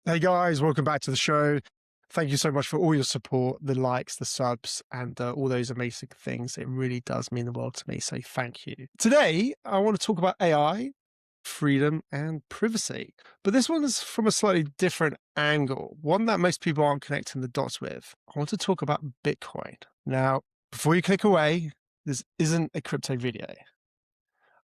Hey guys, welcome back to the show. Thank you so much for all your support, the likes, the subs, and all those amazing things. It really does mean the world to me. So thank you. Today, I want to talk about AI, freedom, and privacy. But this one is from a slightly different angle, one that most people aren't connecting the dots with. I want to talk about Bitcoin. Now, before you click away, this isn't a crypto video.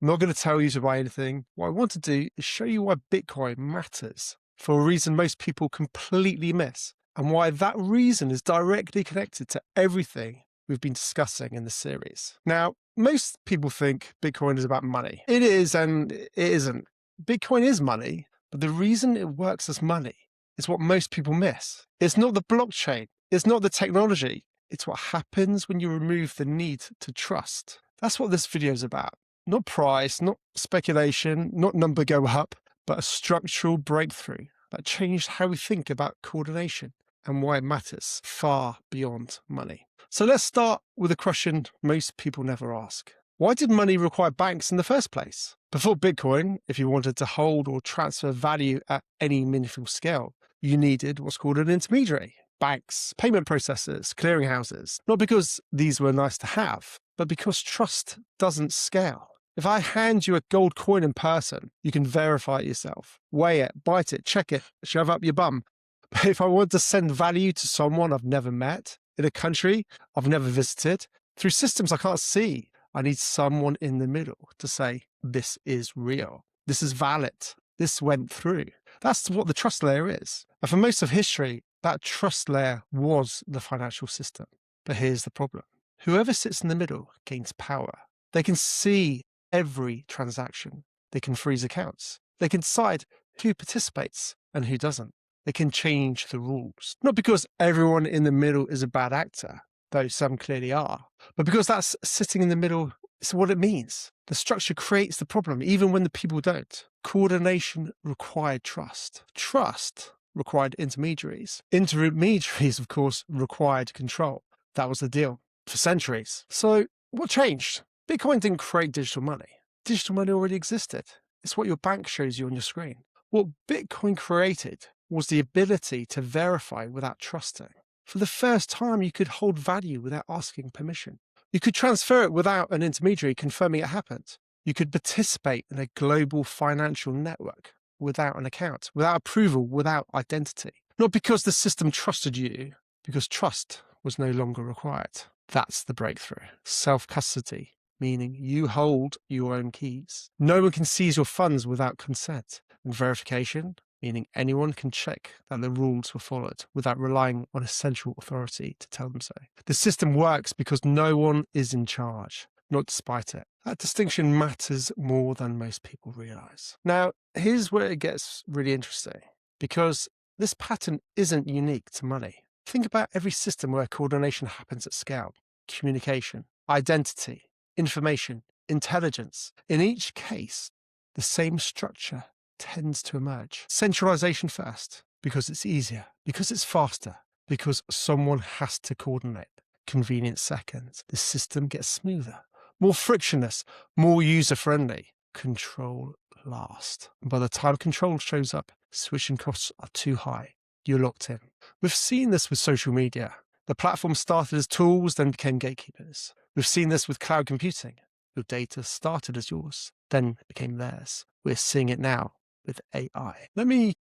I'm not going to tell you to buy anything. What I want to do is show you why Bitcoin matters for a reason most people completely miss, and why that reason is directly connected to everything we've been discussing in the series. Now, most people think Bitcoin is about money. It is, and it isn't. Bitcoin is money, but the reason it works as money is what most people miss. It's not the blockchain. It's not the technology. It's what happens when you remove the need to trust. That's what this video is about. Not price, not speculation, not number go up, but a structural breakthrough that changed how we think about coordination and why it matters far beyond money. So let's start with a question most people never ask. Why did money require banks in the first place? Before Bitcoin, if you wanted to hold or transfer value at any meaningful scale, you needed what's called an intermediary. Banks, payment processors, clearinghouses, not because these were nice to have, but because trust doesn't scale. If I hand you a gold coin in person, you can verify it yourself, weigh it, bite it, check it, shove up your bum. But if I want to send value to someone I've never met, in a country I've never visited, through systems I can't see, I need someone in the middle to say, this is real, this is valid, this went through. That's what the trust layer is. And for most of history, that trust layer was the financial system. But here's the problem. Whoever sits in the middle gains power. They can see every transaction. They can freeze accounts. They can decide who participates and who doesn't. They can change the rules. Not because everyone in the middle is a bad actor, though some clearly are, but because that's sitting in the middle is what it means. The structure creates the problem, even when the people don't. Coordination required trust. Trust required intermediaries. Intermediaries, of course, required control. That was the deal for centuries. So what changed? Bitcoin didn't create digital money. Digital money already existed. It's what your bank shows you on your screen. What Bitcoin created was the ability to verify without trusting. For the first time, you could hold value without asking permission. You could transfer it without an intermediary confirming it happened. You could participate in a global financial network without an account, without approval, without identity. Not because the system trusted you, because trust was no longer required. That's the breakthrough. Self-custody, meaning you hold your own keys. No one can seize your funds without consent. And verification, meaning anyone can check that the rules were followed without relying on a central authority to tell them so. The system works because no one is in charge, not despite it. That distinction matters more than most people realize. Now, here's where it gets really interesting, because this pattern isn't unique to money. Think about every system where coordination happens at scale. Communication, identity, information, intelligence. In each case, the same structure tends to emerge. Centralisation first, because it's easier, because it's faster, because someone has to coordinate. Convenient second. The system gets smoother, more frictionless, more user-friendly. Control last. And by the time control shows up, switching costs are too high. You're locked in. We've seen this with social media. The platform started as tools, then became gatekeepers. We've seen this with cloud computing. Your data started as yours, then became theirs. We're seeing it now with AI. Let me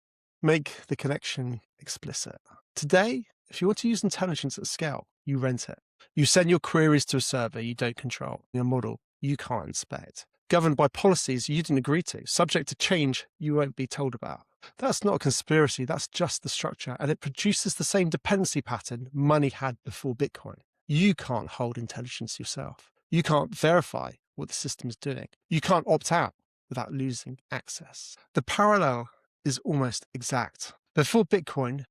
make the connection explicit. Today, if you want to use intelligence at scale, you rent it. You send your queries to a server you don't control, a model you can't inspect, governed by policies you didn't agree to, subject to change you won't be told about. That's not a conspiracy, that's just the structure, and it produces the same dependency pattern money had before Bitcoin. You can't hold intelligence yourself. You can't verify what the system is doing. You can't opt out without losing access. The parallel is almost exact. Before Bitcoin,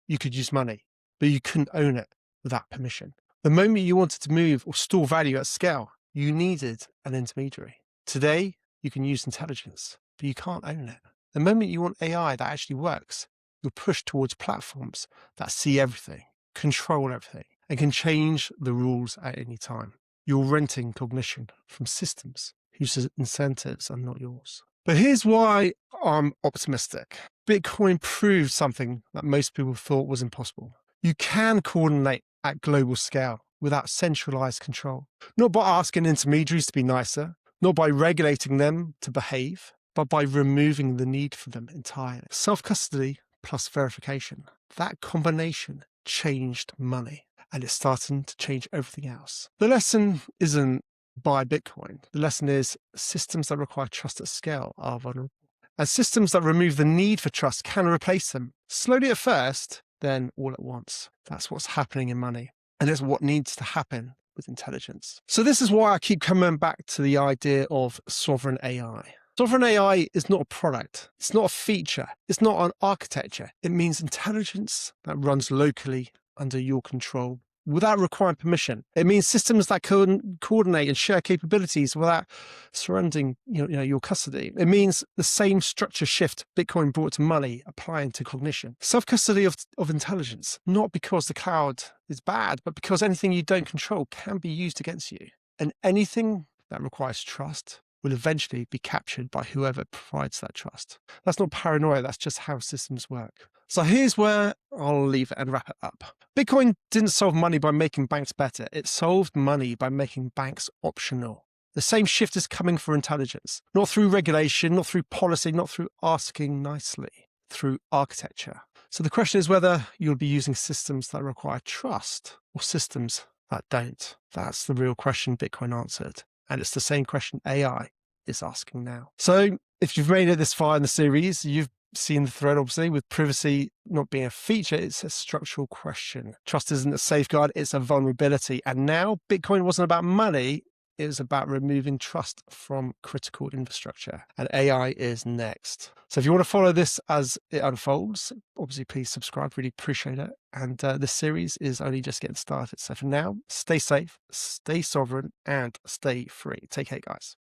you could use money, but you couldn't own it without permission. The moment you wanted to move or store value at scale, you needed an intermediary. Today, you can use intelligence, but you can't own it. The moment you want AI that actually works, you're pushed towards platforms that see everything, control everything, and can change the rules at any time. You're renting cognition from systems whose incentives are not yours. But here's why I'm optimistic. Bitcoin proved something that most people thought was impossible. You can coordinate at global scale without centralized control, not by asking intermediaries to be nicer, not by regulating them to behave, but by removing the need for them entirely. Self-custody plus verification. That combination changed money, and it's starting to change everything else. The lesson isn't buy Bitcoin. The lesson is systems that require trust at scale are vulnerable. And systems that remove the need for trust can replace them, slowly at first, then all at once. That's what's happening in money. And it's what needs to happen with intelligence. So this is why I keep coming back to the idea of sovereign AI. Sovereign AI is not a product. It's not a feature. It's not an architecture. It means intelligence that runs locally under your control without requiring permission. It means systems that can coordinate and share capabilities without surrendering your custody. It means the same structure shift Bitcoin brought to money applying to cognition. Self-custody of intelligence, not because the cloud is bad, but because anything you don't control can be used against you. And anything that requires trust will eventually be captured by whoever provides that trust. That's not paranoia, that's just how systems work. So here's where I'll leave it and wrap it up. Bitcoin didn't solve money by making banks better. It solved money by making banks optional. The same shift is coming for intelligence, not through regulation, not through policy, not through asking nicely, through architecture. So the question is whether you'll be using systems that require trust or systems that don't. That's the real question Bitcoin answered. And it's the same question AI is asking now. So if you've made it this far in the series, you've seen the thread, obviously, with privacy not being a feature, it's a structural question. Trust isn't a safeguard, it's a vulnerability. And now Bitcoin wasn't about money, it was about removing trust from critical infrastructure. And AI is next. So if you want to follow this as it unfolds, obviously, please subscribe, really appreciate it. And this series is only just getting started. So for now, stay safe, stay sovereign, and stay free. Take care, guys.